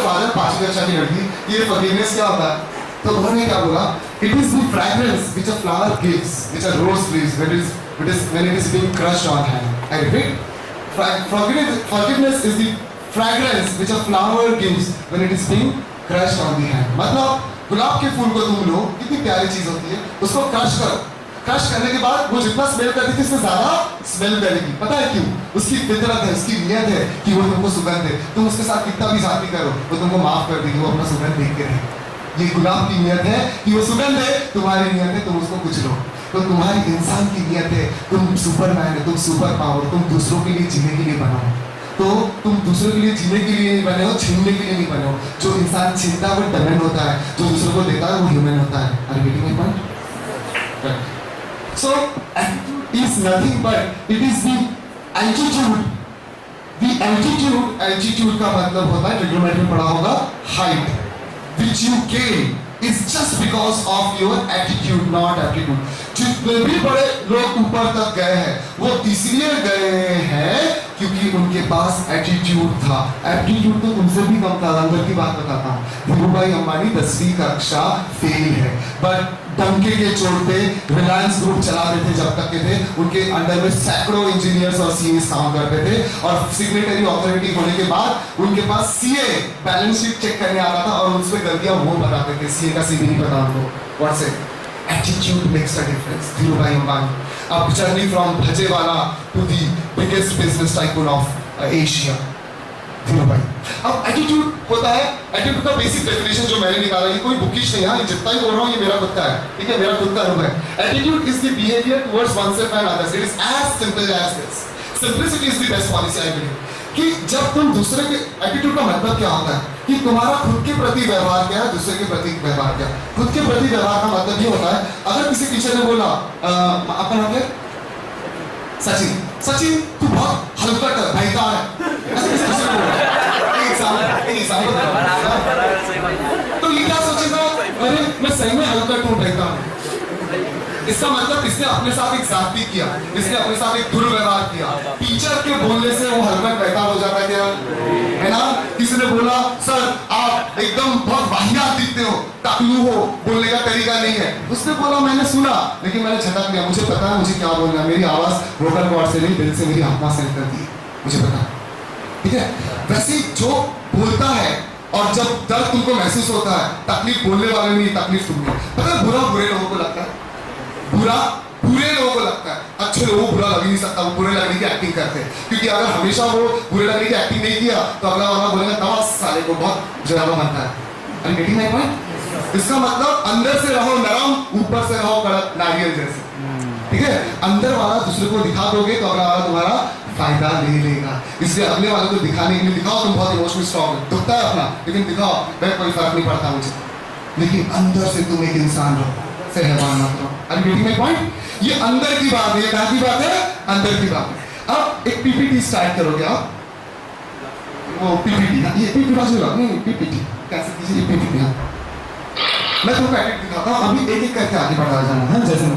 Father 5वीं कक्षा की लड़की, ये फॉरगिवनेस क्या होता है? तो उन्होंने क्या बोला? It is the fragrance which a flower gives, which a rose gives when it is being crushed on hand. I repeat, forgiveness is the fragrance which a flower gives when it is being crushed on the hand. मतलब गुलाब के फूल को तुम लो, कितनी प्यारी चीज होती है, उसको क्रश करो, क्रश करने के बाद वो जितना स्मेल करती थी उससे ज्यादा स्मेल करेगी। पता है क्यों? उसकी फितरत है, उसकी नियत है कि वो तुमको सुगंध दे। तुम उसके साथ कितना भी जाति करो, वो तुमको माफ कर देगी, वो अपना सुगंध देख के रहे। ये गुलाब की नियत है कि वो सुगंध है, तुम्हारी नियत है तुम उसको कुछ लो। तो तुम्हारी इंसान की नियत है, तुम सुपरमैन है, तुम सुपर पावर, तुम दूसरों के लिए जीने के लिए बना हो। तो तुम दूसरों के लिए जीने के लिए नहीं बने हो, छीनने के लिए नहीं बने हो। जो इंसान छीनता है वो डमेंट होता है, जो दूसरों को देता है वो ह्यूमन होता है। Are you getting my point? So attitude is nothing but it is the altitude. The altitude का मतलब होता है, ट्रिग्नोमेट्री में पढ़ा होगा, height which you gain is just because of your attitude, not aptitude. जितने भी बड़े लोग ऊपर तक गए हैं, वो इसलिए गए हैं क्योंकि उनके पास एटीट्यूड था। एप्टीट्यूड तो तुमसे भी कम था। अंदर की बात बताता हूँ, धीरूभाई अंबानी 10वीं कक्षा फेल है, बट डंके के चोट पे रिलायंस ग्रुप चला रहे थे जब तक के थे। उनके अंडर में सैकड़ों इंजीनियर्स और सीएस काम करते थे, और सिग्नेटरी अथॉरिटी होने के बाद उनके पास सीए बैलेंस शीट चेक करने आता था और उसमें गलतियां वो बताते थे। सीए का सीबी नहीं पता उनको। What's it? Attitude makes a difference. Dhirubhai Ambani अब जर्नी फ्रॉम भजेवाला to the biggest business tycoon of Asia, Dhirubhai. अब एटीट्यूड होता है, एटीट्यूड का बेसिक डेफिनेशन जो मैंने निकाला, ये कोई बुकिश नहीं है, ये जितना ही बोल रहा हूँ ये मेरा खुद का है, ठीक है, मेरा खुद का अनुभव है। Attitude is the behaviour towards oneself and others. It is as simple as this. Simplicity is the best policy I believe. कि जब तुम दूसरे के, एटीट्यूड का मतलब क्या होता है कि तुम्हारा खुद के प्रति व्यवहार क्या है, दूसरे के प्रति व्यवहार क्या है। खुद के प्रति व्यवहार का मतलब ये होता है, अगर किसी टीचर ने बोला आपका नाम क्या? सचिन, सचिन तू बहुत हल्का भाईता है, ऐसे किसी टीचर ने बोला, तो ये क्या सोचेगा, अरे मैं सही में हल्का क्यों रहता हूँ। इसका मतलब इसने अपने साथ एक जाति किया, इसने अपने साथ एक दुर्व्यवहार किया। टीचर के बोलने से वो हल्का कहता हो जाता है क्या, है ना? किसी ने बोला सर आप एकदम बहुत वाहियात दिखते हो, टाकलू हो, बोलने का तरीका नहीं है। उसने बोला मैंने सुना लेकिन मैंने झटक लिया, मुझे पता है मुझे क्या बोलना है, मेरी आवाज वोकल कॉर्ड से नहीं दिल से मेरी आत्मा से निकलती है, मुझे पता है, ठीक है। वैसे जो बोलता है और जब दर्द तुमको महसूस होता है, तकलीफ बोलने वाले नहीं, तकलीफ तुमको। पता है बुरा बुरे लोगों को लगता है, बुरा बुरे लोगों को लगता है, अच्छे लोगों को बुरा लग ही नहीं सकता, वो बुरे लगने की एक्टिंग करते हैं। क्योंकि अगर हमेशा वो बुरे लगने की एक्टिंग नहीं किया तो अगला वाला बोलेगा तमाम साले को बहुत जराबा बनता है। Are you getting my point? इसका मतलब अंदर से रहो नरम, ऊपर से रहो कड़क नारियल जैसे, ठीक है। अंदर वाला दूसरे को दिखा दोगे तो अगला वाला तुम्हारा फायदा ले लेगा। इसलिए अगले वाले को दिखाने के लिए दिखाओ तुम बहुत इमोशनल स्ट्रॉन्ग हो, दुखता है अपना लेकिन दिखाओ, मैं कोई फर्क नहीं पड़ता मुझे, लेकिन अंदर से तुम एक इंसान रहो, से हैवान मत रहो। Are you getting my point? ये अंदर की बात है, ये कहाँ की बात है? अंदर की बात है। अब एक पीपीटी स्टार्ट करोगे आप, वो पीपीटी, ये पीपीटी बाजू लगा नहीं, पीपीटी कैसे कीजिए, ये पीपीटी। मैं तुमको एडिट दिखाता हूँ, अभी एक एक करके आगे बढ़ा जाना है जैसे मैं